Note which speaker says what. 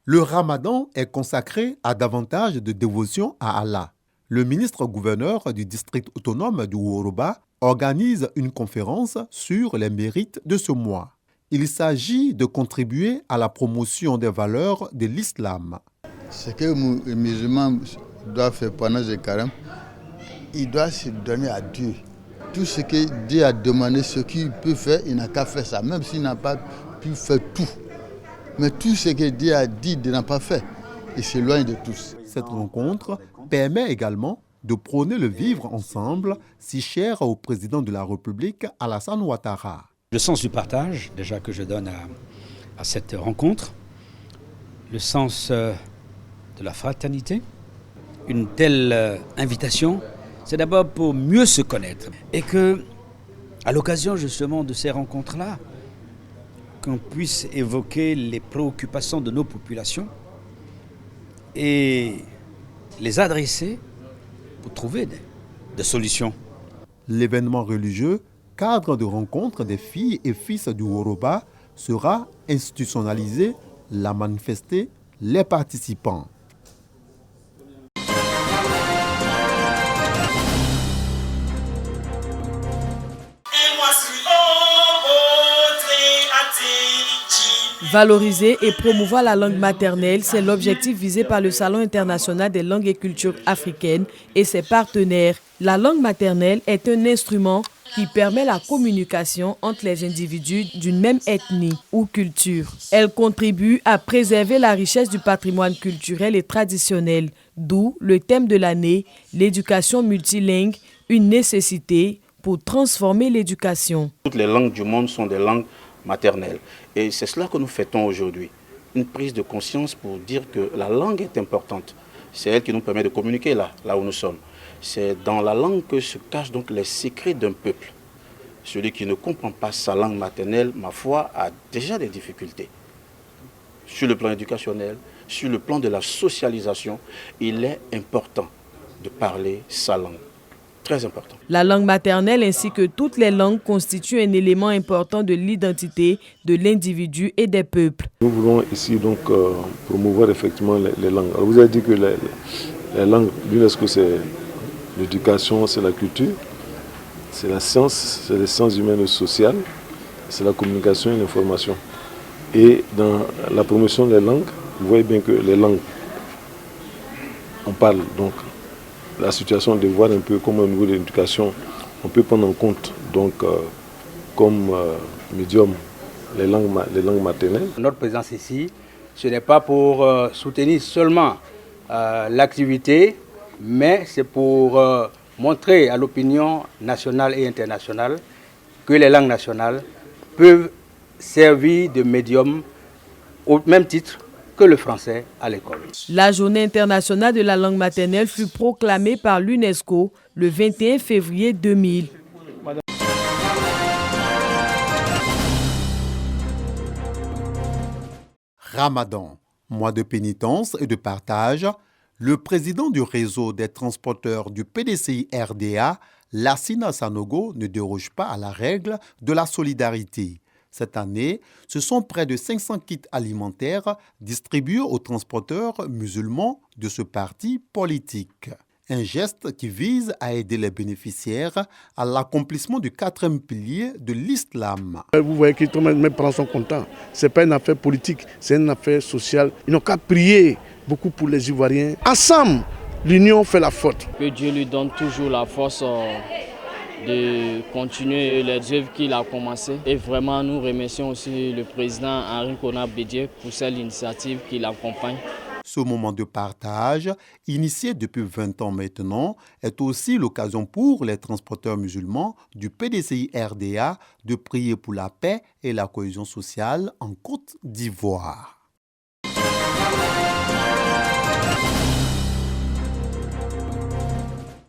Speaker 1: Le Ramadan est consacré à davantage de dévotion à Allah. Le ministre-gouverneur du district autonome du Woroba organise une conférence sur les mérites de ce mois. Il s'agit de contribuer à la promotion des valeurs de l'islam.
Speaker 2: Ce que les musulmans doivent faire pendant ce carême, ils doivent se donner à Dieu. Tout ce que Dieu a demandé, ce qu'il peut faire, il n'a qu'à faire ça, même s'il n'a pas pu faire tout. Mais tout ce que Dieu a dit de n'a pas fait, il s'éloigne de tous.
Speaker 1: Cette rencontre permet également de prôner le vivre ensemble, si cher au président de la République, Alassane Ouattara.
Speaker 3: Le sens du partage, déjà que je donne à cette rencontre, le sens de la fraternité, une telle invitation, c'est d'abord pour mieux se connaître. Et que, à l'occasion justement de ces rencontres-là, qu'on puisse évoquer les préoccupations de nos populations et les adresser pour trouver des solutions.
Speaker 1: L'événement religieux, cadre de rencontre des filles et fils du Woroba, sera institutionnalisé, l'a manifesté les participants.
Speaker 4: Valoriser et promouvoir la langue maternelle, c'est l'objectif visé par le Salon international des langues et cultures africaines et ses partenaires. La langue maternelle est un instrument qui permet la communication entre les individus d'une même ethnie ou culture. Elle contribue à préserver la richesse du patrimoine culturel et traditionnel, d'où le thème de l'année, l'éducation multilingue, une nécessité pour transformer l'éducation.
Speaker 5: Toutes les langues du monde sont des langues maternelle. Et c'est cela que nous fêtons aujourd'hui. Une prise de conscience pour dire que la langue est importante. C'est elle qui nous permet de communiquer là où nous sommes. C'est dans la langue que se cachent donc les secrets d'un peuple. Celui qui ne comprend pas sa langue maternelle, ma foi, a déjà des difficultés. Sur le plan éducationnel, sur le plan de la socialisation, il est important de parler sa langue. Très important.
Speaker 4: La langue maternelle ainsi que toutes les langues constituent un élément important de l'identité de l'individu et des peuples.
Speaker 6: Nous voulons ici donc promouvoir effectivement les langues. Alors vous avez dit que les langues, l'UNESCO, c'est l'éducation, c'est la culture, c'est la science, c'est les sciences humaines et sociales, c'est la communication et l'information. Et dans la promotion des langues, vous voyez bien que les langues, on parle donc la situation, de voir un peu comment au niveau de l'éducation, on peut prendre en compte donc, comme médium les langues maternelles.
Speaker 7: Notre présence ici, ce n'est pas pour soutenir seulement l'activité, mais c'est pour montrer à l'opinion nationale et internationale que les langues nationales peuvent servir de médium au même titre que le français à l'école.
Speaker 4: La journée internationale de la langue maternelle fut proclamée par l'UNESCO le 21 février 2000.
Speaker 1: Ramadan, mois de pénitence et de partage, le président du réseau des transporteurs du PDCI RDA, Lassina Sanogo, ne déroge pas à la règle de la solidarité. Cette année, ce sont près de 500 kits alimentaires distribués aux transporteurs musulmans de ce parti politique. Un geste qui vise à aider les bénéficiaires à l'accomplissement du 4e pilier de l'islam.
Speaker 8: Vous voyez que tout le monde prend son comptant. Ce n'est pas une affaire politique, c'est une affaire sociale. Ils n'ont qu'à prier beaucoup pour les Ivoiriens. Ensemble, l'union fait la faute.
Speaker 9: Que Dieu lui donne toujours la force de continuer les œuvres qu'il a commencées. Et vraiment, nous remercions aussi le président Henri Konan-Bédié pour cette initiative qui l'accompagne.
Speaker 1: Ce moment de partage, initié depuis 20 ans maintenant, est aussi l'occasion pour les transporteurs musulmans du PDCI RDA de prier pour la paix et la cohésion sociale en Côte d'Ivoire.